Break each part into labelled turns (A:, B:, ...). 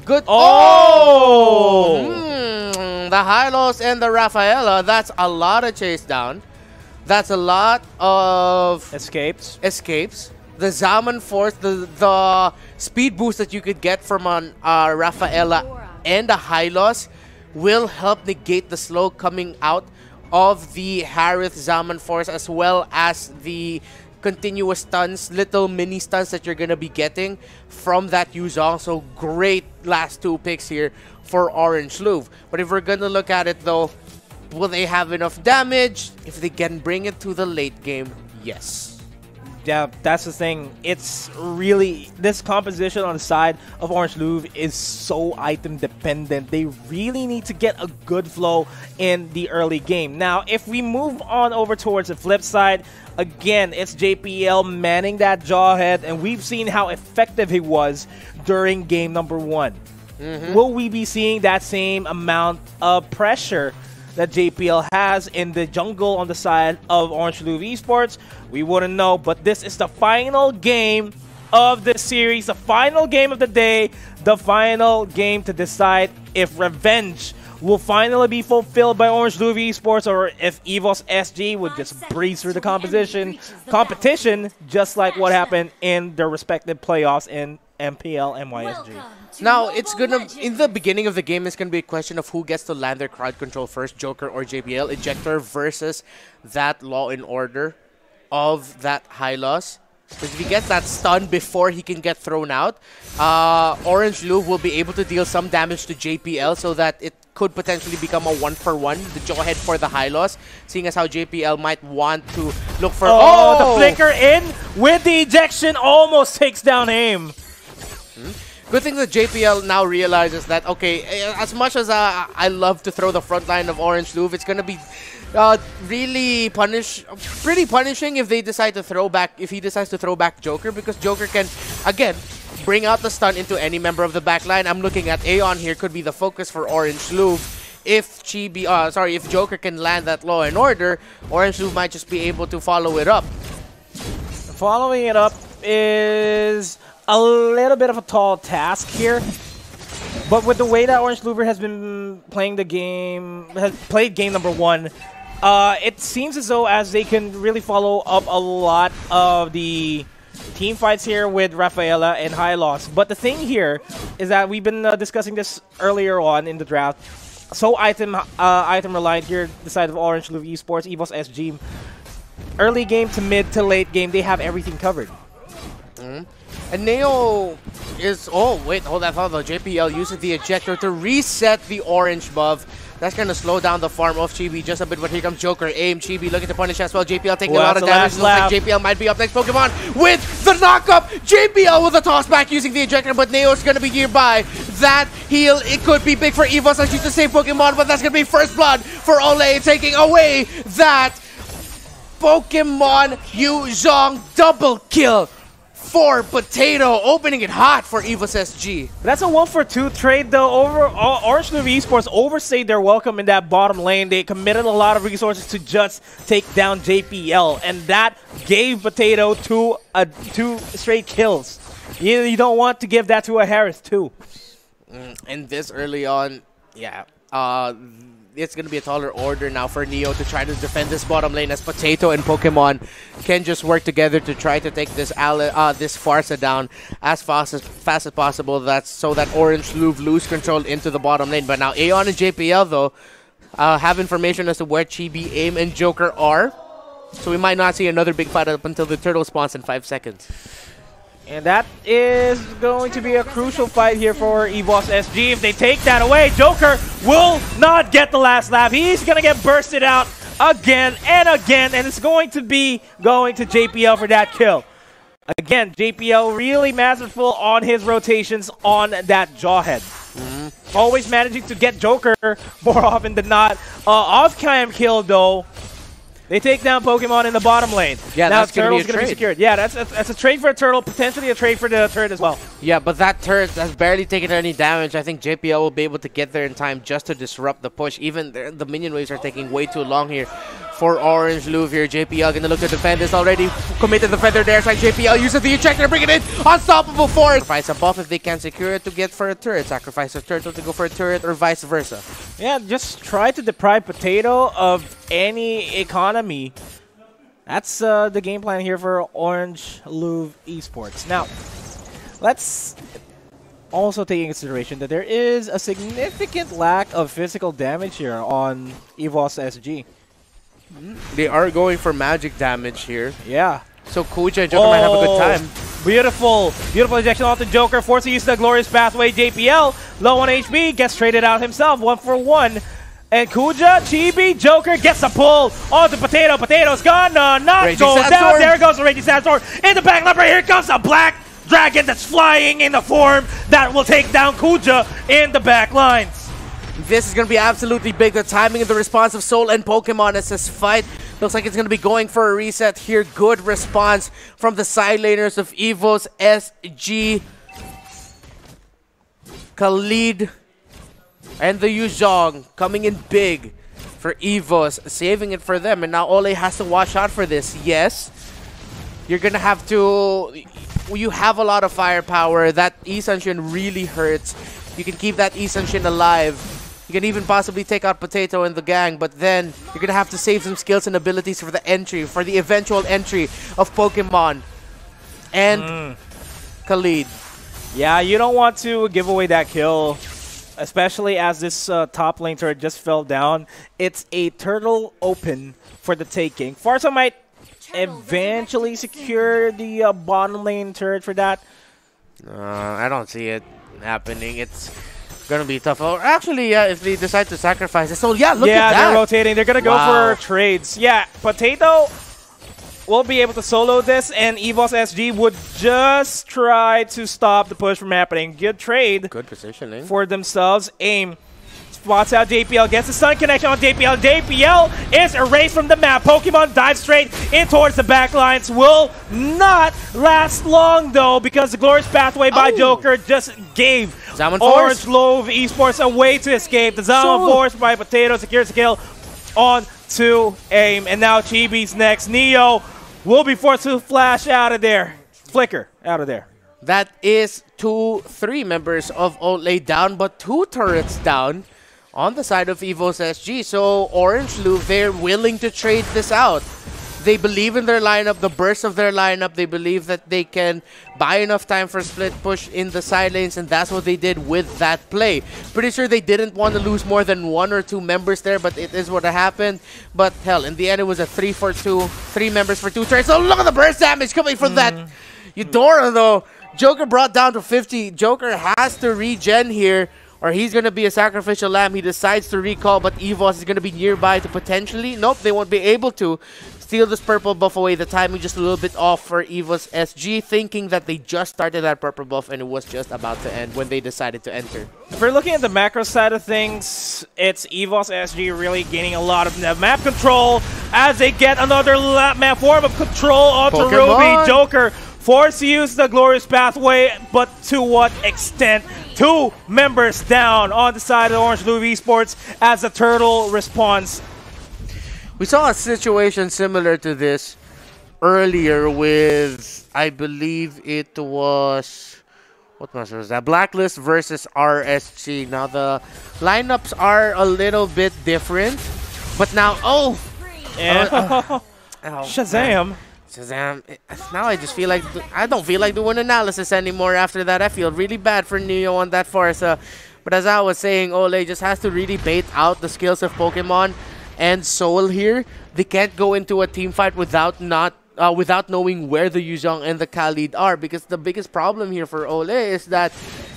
A: Good. The Hylos and the Rafaela. That's a lot of chase down. That's a lot of
B: escapes.
A: The Zaman Force, the speed boost that you could get from an Rafaela and a Hylos will help negate the slow coming out of the Harith Zaman Force, as well as the continuous stuns, little mini stuns that you're going to be getting from that Yuzong. So great last two picks here for Orange Louvre. But if we're going to look at it though, will they have enough damage? If they can bring it to the late game, yes.
B: Yeah, that's the thing. It's really, this composition on the side of Orange Louvre is so item dependent. They really need to get a good flow in the early game. Now, if we move on over towards the flip side, again, it's JPL manning that Jawhead, and we've seen how effective he was during game number 1. Will we be seeing that same amount of pressure that JPL has in the jungle on the side of Orange Louvre Esports? We wouldn't know, but this is the final game of the series, the final game of the day, the final game to decide if revenge will finally be fulfilled by Orange Louvre Esports, or if EVOS SG would just breeze through the competition, just like what happened in their respective playoffs in MPL and MYSG.
A: Now, it's gonna, in the beginning of the game, it's gonna be a question of who gets to land their crowd control first, Joker or JPL. Ejector versus that Law and Order of that Hylos. Because if he gets that stun before he can get thrown out, Orange Louvre will be able to deal some damage to JPL, so that it could potentially become a 1-for-1, the Jawhead for the Hylos, seeing as how JPL might want to look for...
B: the flicker in with the ejection almost takes down aim.
A: Good thing that JPL now realizes that, okay, as much as I love to throw the front line of Orange Louvre, it's going to be really pretty punishing if they decide to throw back, if he decides to throw back Joker, because Joker can, again, bring out the stun into any member of the backline. I'm looking at Aeon here, could be the focus for Orange Louvre. If if Joker can land that Law and Order, Orange Louvre might just be able to follow it up.
B: Following it up is a little bit of a tall task here, but with the way that Orange Louvre has been playing the game, has played game number 1, it seems as though as they can really follow up a lot of the team fights here with Rafaela and Hylos. But the thing here is that we've been discussing this earlier on in the draft. So item reliant here, the side of Orange Louvre Esports, EVOS SG. Early game to mid to late game, they have everything covered.
A: And Neo is... Oh, wait, hold that thought though. JPL uses the ejector to reset the orange buff. That's going to slow down the farm of Chibi just a bit, but here comes Joker. Aim, Chibi looking to punish as well. JPL taking a lot of damage. Looks like JPL might be up next. Pokemon with the knockup. JPL with a toss back using the ejector, but Neo's going to be nearby. That heal, it could be big for EVOS as you to save Pokemon, but that's going to be first blood for Ole, taking away that Pokemon Yuzong double kill for Potato, opening it hot for EVOS SG.
B: That's a 1-for-2 trade though. Orange Louvre Esports overstayed their welcome in that bottom lane. They committed a lot of resources to just take down JPL, and that gave Potato two straight kills. You don't want to give that to a Harris too.
A: And this early on, yeah, it's going to be a taller order now for Neo to try to defend this bottom lane, as Potato and Pokemon can just work together to try to take this Farsa down as fast as possible. That's so that Orange Louvre lose control into the bottom lane. But now Aeon and JPL, though, have information as to where Chibi, Aim, and Joker are. So we might not see another big fight up until the turtle spawns in 5 seconds.
B: And that is going to be a crucial fight here for EVOS SG. If they take that away, Joker will not get the last lap. He's going to get bursted out again and again, and it's going to be going to JPL for that kill. Again, JPL really masterful on his rotations on that Jawhead. Always managing to get Joker more often than not. Off-cam kill, though. They take down Pokemon in the bottom lane.
A: Yeah,
B: now
A: that's going to be
B: secured. Yeah, that's a trade for a turtle, potentially a trade for the turret as well.
A: Yeah, but that turret has barely taken any damage. I think JPL will be able to get there in time just to disrupt the push. Even the minion waves are taking way too long here for Orange Louvre here. JPL gonna look to defend this already. Committed defender there. Like JPL uses the ejector, bring it in. Unstoppable force. Sacrifice a buff if they can secure it to get for a turret. Sacrifice a turtle to go for a turret or vice versa.
B: Yeah, just try to deprive Potato of any economy. That's the game plan here for Orange Louvre Esports. Now, let's also take into consideration that there is a significant lack of physical damage here on EVOS SG.
A: They are going for magic damage here.
B: Yeah.
A: So Kuja and Joker might have a good time.
B: Beautiful. Beautiful ejection off the Joker. Forced to use the glorious pathway. JPL, low on HP, gets traded out himself. 1-for-1. And Kuja, Chibi, Joker gets a pull on the Potato. Potato's gonna not go down. There goes the Raging Sandstorm. In the back number, here comes a black dragon that's flying in the form that will take down Kuja in the back lines.
A: This is going to be absolutely big. The timing of the response of Soul and Pokemon as this fight looks like it's going to be going for a reset here. Good response from the side laners of EVOS SG. Khalid and the Yuzhong coming in big for EVOS, saving it for them. And now Ole has to watch out for this. Yes, you're going to have to... You have a lot of firepower. That E-Sunshin really hurts. You can keep that E-Sunshin alive. You can even possibly take out Potato and the gang, but then you're going to have to save some skills and abilities for the entry, for the eventual entry of Pokemon and Khalid.
B: Yeah, you don't want to give away that kill, especially as this top lane turret just fell down. It's a turtle open for the taking. Farsa might eventually secure the bottom lane turret for that.
A: I don't see it happening. It's gonna be tough. Or actually, yeah, if they decide to sacrifice it. So yeah, look at that.
B: Yeah, they're rotating. They're gonna go for trades. Yeah, Potato will be able to solo this, and EVOS SG would just try to stop the push from happening. Good trade.
A: Good positioning
B: for themselves. Aim. Spots out JPL, gets the stun connection on JPL. JPL is erased from the map. Pokemon dives straight in towards the back lines. Will not last long though, because the glorious pathway by Joker just gave Orange Louvre Esports a way to escape. The Zaman Force by Potato secures the kill on to Aim. And now Chibi's next. Neo will be forced to flash out of there. Flicker out of there.
A: That is 3 members of Ole down, but 2 turrets down on the side of EVOS SG. So Orange Louvre, they're willing to trade this out. They believe in their lineup, the burst of their lineup. They believe that they can buy enough time for split push in the side lanes, and that's what they did with that play. Pretty sure they didn't want to lose more than 1 or 2 members there, but it is what happened. But hell, in the end, it was a 3-for-2, 3 members for 2 turrets. So look at the burst damage coming from that Eudora, though. Joker brought down to 50. Joker has to regen here, or he's going to be a sacrificial lamb. He decides to recall, but EVOS is going to be nearby to potentially... Nope, they won't be able to steal this purple buff away. The timing just a little bit off for EVOS SG, thinking that they just started that purple buff and it was just about to end when they decided to enter.
B: If we're looking at the macro side of things, it's EVOS SG really gaining a lot of map control as they get another map form of control onto Ruby. Joker forced to use the glorious pathway, but to what extent? 2 members down on the side of Orange Louvre Esports as the turtle responds.
A: We saw a situation similar to this earlier with, I believe it was, what was that? Blacklist versus RSG. Now the lineups are a little bit different, but now,
B: Shazam.
A: Shazam. Now I just feel like I don't feel like doing analysis anymore after that. I feel really bad for Neo on that Farsa. But as I was saying, Ole just has to really bait out the skills of Pokemon and Soul here. They can't go into a team fight without knowing where the Yuzhong and the Khalid are, because the biggest problem here for Ole is that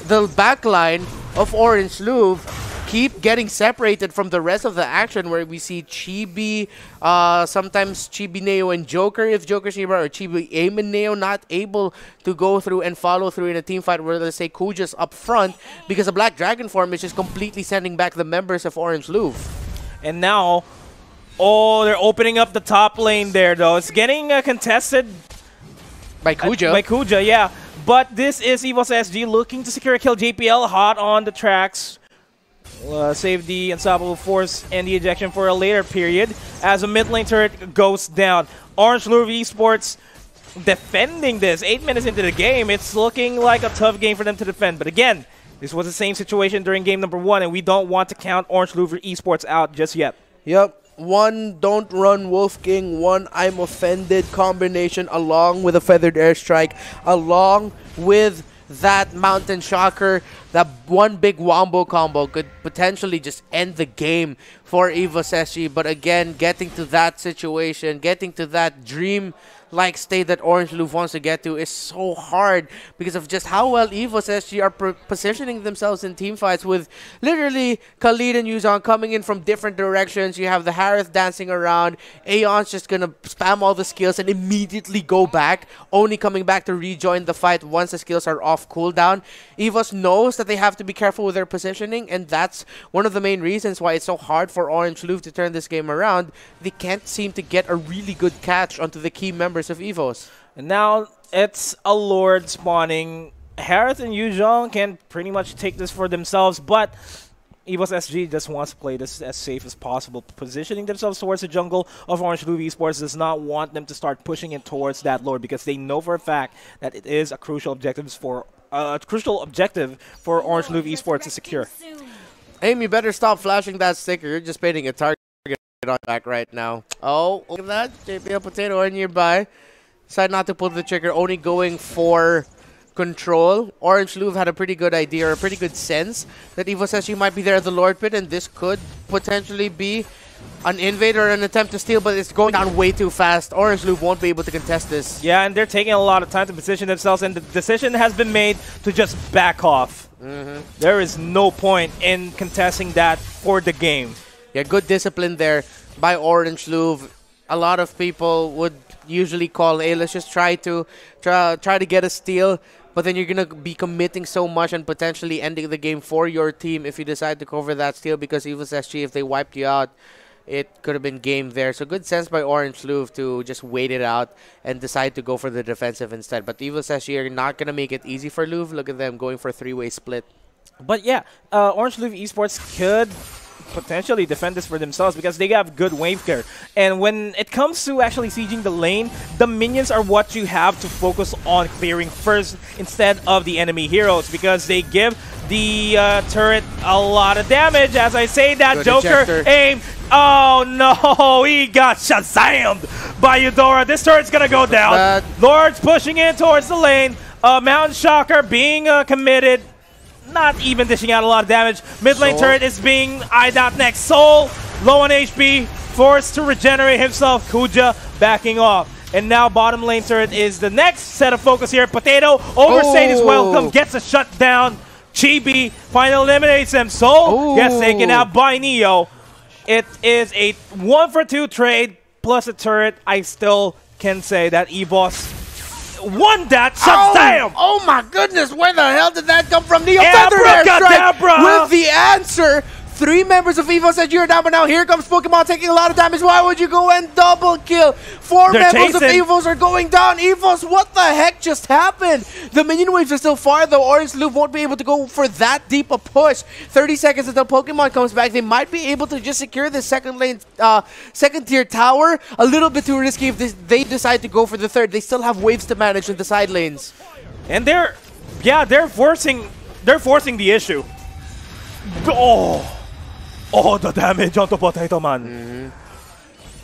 A: the backline of Orange Louvre keep getting separated from the rest of the action, where we see Chibi, sometimes Chibi, Neo, and Joker if Joker's nearby, or Chibi, Aim, and Neo not able to go through and follow through in a team fight where, let's say, Kuja's up front, because the Black Dragon form is just completely sending back the members of Orange Louvre.
B: And now, they're opening up the top lane there, though. It's getting contested
A: by Kuja.
B: By Kuja, yeah. But this is EVOS SG looking to secure a kill. JPL hot on the tracks. Save the unstoppable force and the ejection for a later period as a mid lane turret goes down. Orange LOUVRE Esports defending this 8 minutes into the game. It's looking like a tough game for them to defend. But again, this was the same situation during game number 1, and we don't want to count Orange LOUVRE Esports out just yet.
A: Yep. 1 don't run Wolf King, 1 I'm offended combination along with a feathered airstrike, along with that mountain shocker. That one big wombo combo could potentially just end the game for EVOS SG. But again, getting to that situation, getting to that dream-like state that Orange LOUVRE wants to get to is so hard because of just how well EVOS SG are positioning themselves in team fights, with literally Khalid and Yuzong coming in from different directions. You have the Harith dancing around. Aeon's just going to spam all the skills and immediately go back, only coming back to rejoin the fight once the skills are off cooldown. EVOS knows that they have to be careful with their positioning, and that's one of the main reasons why it's so hard for Orange LOUVRE to turn this game around. They can't seem to get a really good catch onto the key members of EVOS.
B: And now it's a Lord spawning. Harith and Yuzong can pretty much take this for themselves, but EVOS SG just wants to play this as safe as possible, positioning themselves towards the jungle of Orange LOUVRE Esports. Does not want them to start pushing it towards that Lord because they know for a fact that it is a crucial objective for Orange LOUVRE Esports to secure.
A: Aim, you better stop flashing that sticker. You're just painting a target on back right now. Oh, look at that. JPL Potato are nearby. Decide not to pull the trigger, only going for control. Orange LOUVRE had a pretty good idea, or a pretty good sense that EVOS SG might be there at the Lord Pit, and this could potentially be an invade or an attempt to steal, but it's going down way too fast. Orange LOUVRE won't be able to contest this.
B: Yeah, and they're taking a lot of time to position themselves, and the decision has been made to just back off. There is no point in contesting that for the game.
A: Yeah, good discipline there by Orange LOUVRE. A lot of people would usually call, hey, let's just try to get a steal, but then you're going to be committing so much and potentially ending the game for your team if you decide to cover that steal, because EVOS SG, if they wiped you out, it could have been game there. So good sense by Orange LOUVRE to just wait it out and decide to go for the defensive instead. But EVOS SG are not going to make it easy for LOUVRE. Look at them going for a 3-way split.
B: But yeah, Orange LOUVRE Esports could potentially defend this for themselves because they have good wave care. And when it comes to actually sieging the lane, the minions are what you have to focus on clearing first instead of the enemy heroes, because they give the turret a lot of damage. As I say that, good Joker ejector. Aim. Oh no, he got Shazammed by Eudora. This turret's gonna go down. Lord's pushing in towards the lane. Mountain Shocker being committed. Not even dishing out a lot of damage. Mid lane turret is being eyed out next. Soul, low on HP, forced to regenerate himself. Kuja backing off. And now bottom lane turret is the next set of focus here. Potato, Overstayed is welcome, gets a shutdown. Chibi finally eliminates him. Soul gets taken out by Neo. It is a 1-for-2 trade plus a turret. I still can say that EVOS won that Shazam!
A: Oh my goodness, where the hell did that come from? Neo Feather Airstrike with the answer. 3 members of EVOS SG are down, but now here comes Pokemon taking a lot of damage. Why would you go and double kill? 4 members of EVOS are going down. EVOS, what the heck just happened? The minion waves are still far, though. Orange LOUVRE won't be able to go for that deep a push. 30 seconds until Pokemon comes back. They might be able to just secure the second tier tower. A little bit too risky if they decide to go for the third. They still have waves to manage in the side lanes.
B: And they're forcing the issue. Oh, the damage onto Potato Man.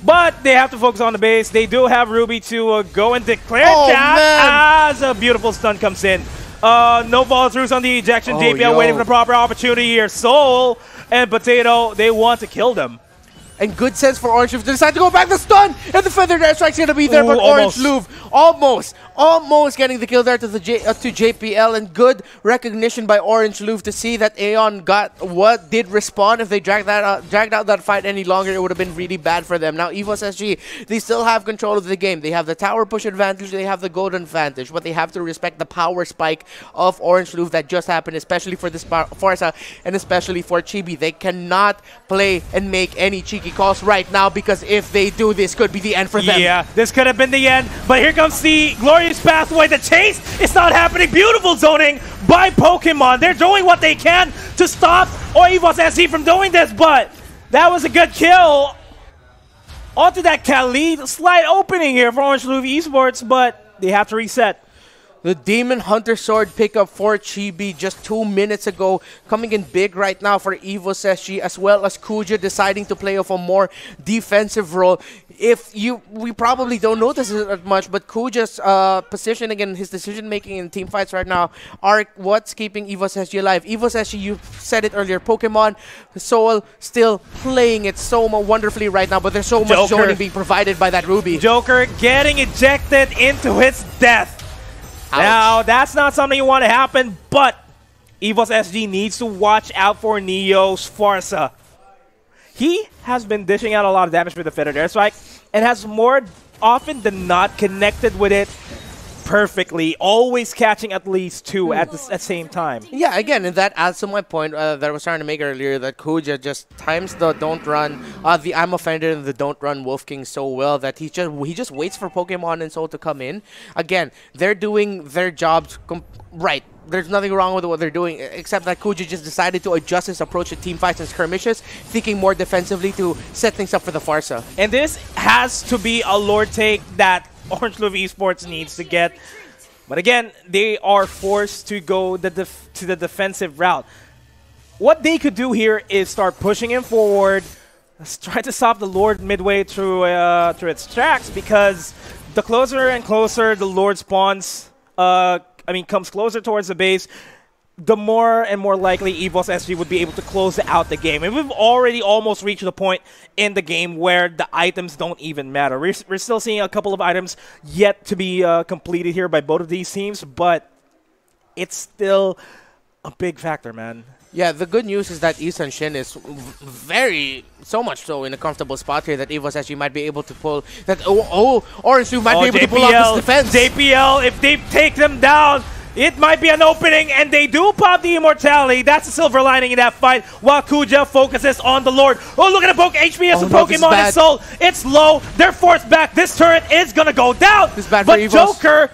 B: But they have to focus on the base. They do have Ruby to go and declare that as a beautiful stun comes in. No follow-throughs on the ejection. JPL waiting for the proper opportunity here. Soul and Potato, they want to kill them.
A: And good sense for Orange LOUVRE to decide to go back the stun, and the feathered airstrike's gonna be there, but Orange LOUVRE almost getting the kill there to JPL, and good recognition by Orange LOUVRE to see that Aeon did respond. If they dragged out that fight any longer, it would have been really bad for them. Now EVOS SG, they still have control of the game. They have the tower push advantage, they have the gold advantage, but they have to respect the power spike of Orange LOUVRE that just happened, especially for this Forza and especially for Chibi. They cannot play and make any cheeky shaky calls right now, because if they do, this could be the end for them.
B: Yeah, this could have been the end, but here comes the glorious pathway. The chase is not happening. Beautiful zoning by Pokemon. They're doing what they can to stop EVOS SC from doing this, but that was a good kill. Onto that Khalid. Slight opening here for Orange Louvre Esports, but they have to reset.
A: The Demon Hunter Sword pickup for Chibi just 2 minutes ago, coming in big right now for EVOS SG, as well as Kuja deciding to play off a more defensive role. We probably don't notice it as much, but Kuja's positioning and his decision making in team fights right now are what's keeping EVOS SG alive. EVOS SG, you said it earlier, Pokemon Soul still playing it so wonderfully right now, but there's so much zoning being provided by that Ruby.
B: Joker getting ejected into his death. Ouch. Now, that's not something you want to happen, but EVOS SG needs to watch out for Neo's Farsa. He has been dishing out a lot of damage with the Feather Air Strike and has more often than not connected with it perfectly, always catching at least 2 at the same time.
A: Yeah, again, and that adds to my point that I was trying to make earlier, that Kuja just times the don't run, the I'm Offended and the don't run Wolf King so well that he just waits for Pokemon and Soul to come in. Again, they're doing their jobs right. There's nothing wrong with what they're doing, except that Kuja just decided to adjust his approach to team fights and skirmishes, thinking more defensively to set things up for the Farsa.
B: And this has to be a Lord take that Orange Louvre Esports needs to get. But again, they are forced to go to the defensive route. What they could do here is start pushing him forward, try to stop the Lord midway through its tracks, because the closer and closer the Lord spawns, comes closer towards the base, the more and more likely EVOS SG would be able to close out the game. And we've already almost reached the point in the game where the items don't even matter. We're still seeing a couple of items yet to be completed here by both of these teams, but it's still a big factor, man.
A: Yeah, the good news is that Isan Shin is so much so in a comfortable spot here that EVOS SG might be able to pull that. Orange Louvre might be able to pull off this defense.
B: JPL, if they take them down, it might be an opening, and they do pop the Immortality. That's the silver lining in that fight, while Kuja focuses on the Lord. Oh, look at the poke HPS of Pokemon and Soul. It's low. They're forced back. This turret is going to go down.
A: This is bad
B: but
A: for EVOS.
B: Joker,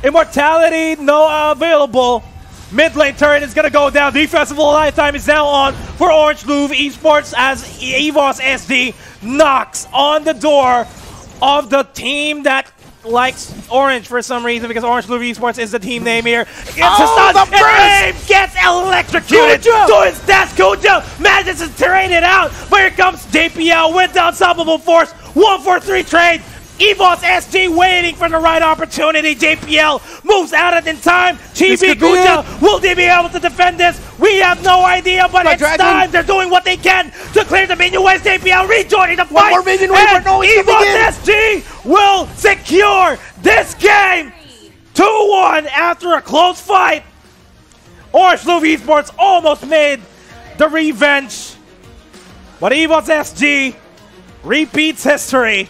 B: Immortality, no available. Mid lane turret is going to go down. Defensive lifetime is now on for Orange Louvre Esports as EVOS SD knocks on the door of the team that likes Orange for some reason, because Orange Louvre Esports is the team name here. Gets a stun, and gets electrocuted to his death. Kuja manages to terrain it out, but here comes JPL with the unstoppable force. 1-4-3 trade. EVOS SG waiting for the right opportunity. JPL moves out of it in time. Chibi Kuja, will they be able to defend this? We have no idea, but it's time. They're doing what they can to clear the minion waves. JPL rejoining the fight.
A: One more minion wave,
B: and EVOS SG will secure this game 2-1 after a close fight. Orange Louvre Esports almost made the revenge, but EVOS SG repeats history.